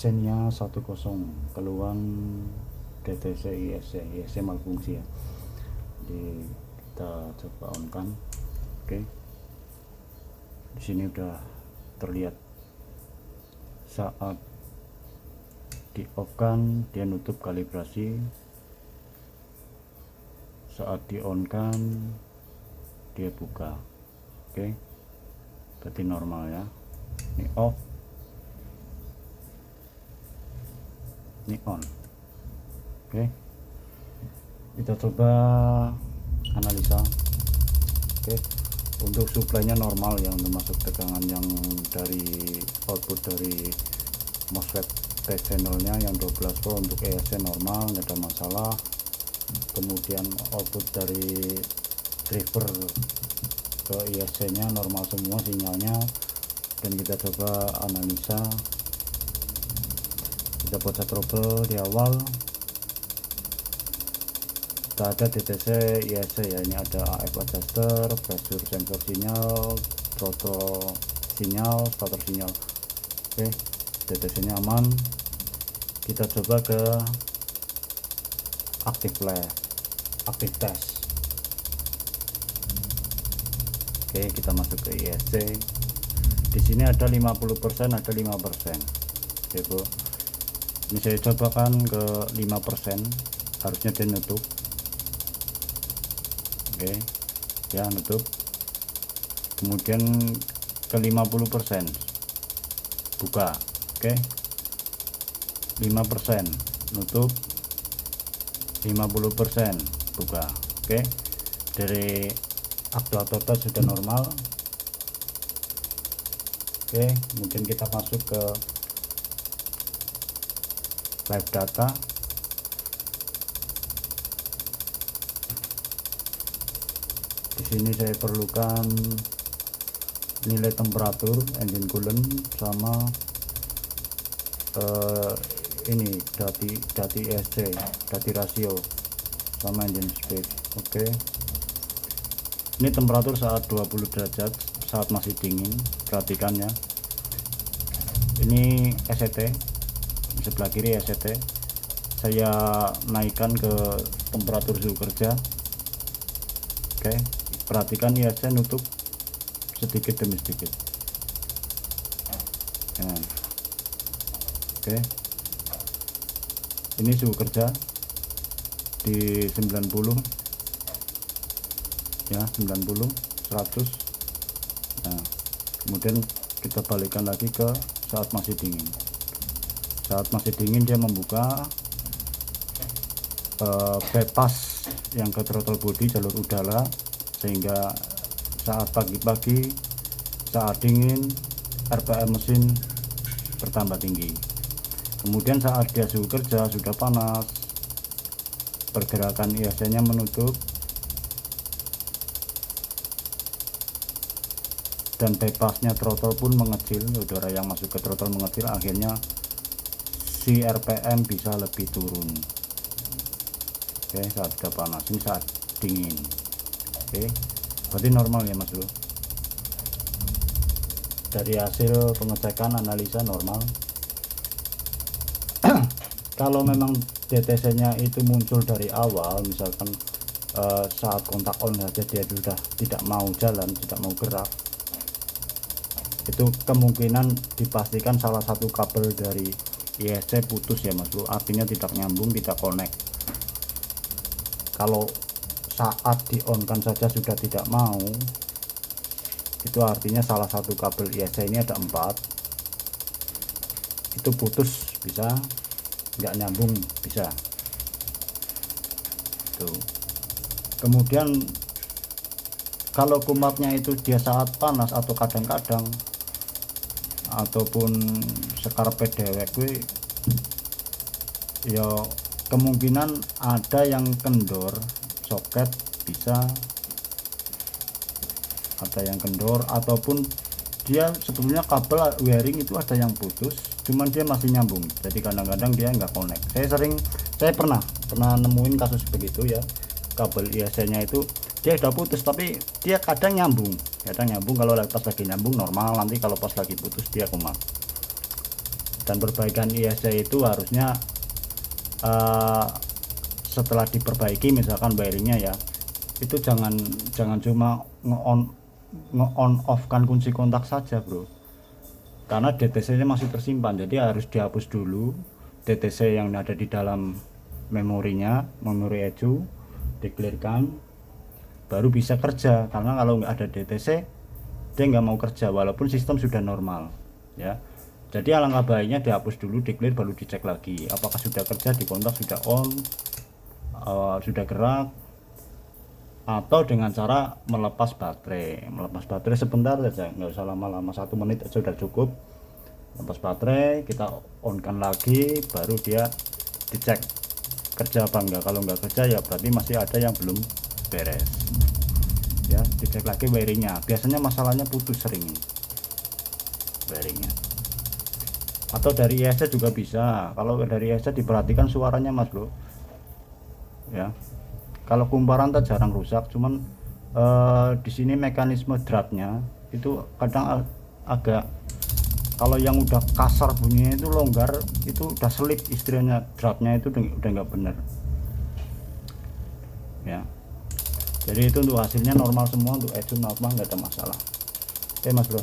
ISC-nya 10 keluhan DTC ISC malfungsi ya. Jadi kita coba on kan. Oke. Di sini udah terlihat saat di off kan dia nutup kalibrasi, saat di on kan dia buka. Oke, berarti normal ya. Ini off, ini on. Oke, kita coba analisa. Oke, untuk suplainya normal ya, untuk masuk tegangan yang dari output dari MOSFET test channelnya yang 12 volt untuk ESC normal, nggak ada masalah. Kemudian output dari driver ke ISC nya normal semua sinyalnya. Dan kita coba analisa, kita buat trouble di awal. Kita ada DTC ISC ya, ini ada AF adjuster, pressure sensor sinyal, throttle sinyal, starter sinyal. Oke, DTC nya aman. Kita coba ke active lab, active test. Oke, kita masuk ke ISC. Di sini ada 50%, ada 5%. Oke, Bu. Ini saya cobakan ke 5%, harusnya dia nutup. Oke, ya nutup. Kemudian ke 50% buka. Oke, 5% nutup, 50% buka. Oke, dari aktuator sudah normal. Oke, kemudian kita masuk ke live data. Di sini saya perlukan nilai temperatur, engine coolant, sama ini dati ESC, dati rasio, sama engine speed. Oke, ini temperatur saat 20 derajat, saat masih dingin. Perhatikan ya, ini SCT, sebelah kiri SCT. Saya naikkan ke temperatur suhu kerja. Oke, perhatikan ISC nutup sedikit demi sedikit ya. Oke, ini suhu kerja di 90 ya, 90, 100. Nah, kemudian kita balikkan lagi ke saat masih dingin. Saat masih dingin dia membuka bypass yang ke throttle body, jalur udara, sehingga saat pagi-pagi, saat dingin, RPM mesin bertambah tinggi. Kemudian saat dia suhu kerja sudah panas, pergerakan ISC nya menutup dan bypassnya throttle pun mengecil, udara yang masuk ke throttle mengecil, akhirnya si RPM bisa lebih turun. Oke, saat sudah panas. Ini saat dingin. Oke, berarti normal ya Mas Bro. Dari hasil pengecekan analisa normal. Kalau memang DTC nya itu muncul dari awal, misalkan saat kontak on saja dia sudah tidak mau jalan, tidak mau gerak, itu kemungkinan dipastikan salah satu kabel dari ISC putus ya Mas Bro, artinya tidak nyambung, tidak connect. Kalau saat di on kan saja sudah tidak mau, itu artinya salah satu kabel ISC ini ada 4, itu putus, bisa nggak nyambung, bisa tuh. Kemudian kalau kumatnya itu dia saat panas atau kadang-kadang ataupun sekarpet dewek gue ya, kemungkinan ada yang kendor soket, bisa ada yang kendor, ataupun dia sebetulnya kabel wiring itu ada yang putus, cuman dia masih nyambung, jadi kadang-kadang dia nggak connect. Saya pernah nemuin kasus begitu ya, kabel ISC nya itu dia udah putus tapi dia kadang nyambung. Kalau pas lagi nyambung normal, nanti kalau pas lagi putus dia kumat. Dan perbaikan ISC itu harusnya setelah diperbaiki misalkan wiringnya ya, itu jangan cuma nge-on off kan kunci kontak saja bro, karena DTC nya masih tersimpan. Jadi harus dihapus dulu DTC yang ada di dalam memorinya, memori ECU di-clearkan, baru bisa kerja. Karena kalau nggak ada DTC dia nggak mau kerja walaupun sistem sudah normal ya. Jadi alangkah baiknya dihapus dulu, di-clear, baru dicek lagi apakah sudah kerja, di kontak sudah on, sudah gerak, atau dengan cara melepas baterai sebentar saja, nggak usah lama-lama, 1 menit aja sudah cukup. Lepas baterai, kita on kan lagi, baru dia dicek kerja apa enggak. Kalau nggak kerja ya berarti masih ada yang belum beres ya. Dicek lagi wiringnya, biasanya masalahnya putus sering wiringnya, atau dari ISC juga bisa. Kalau dari ISC diperhatikan suaranya mas bro ya. Kalau kumparan tak jarang rusak, cuman di sini mekanisme dratnya itu kadang agak, kalau yang udah kasar bunyinya itu longgar, itu udah selip istilahnya, dratnya itu udah nggak bener ya. Jadi itu untuk hasilnya normal semua, untuk ECU normal, nggak ada masalah. Oke mas bro.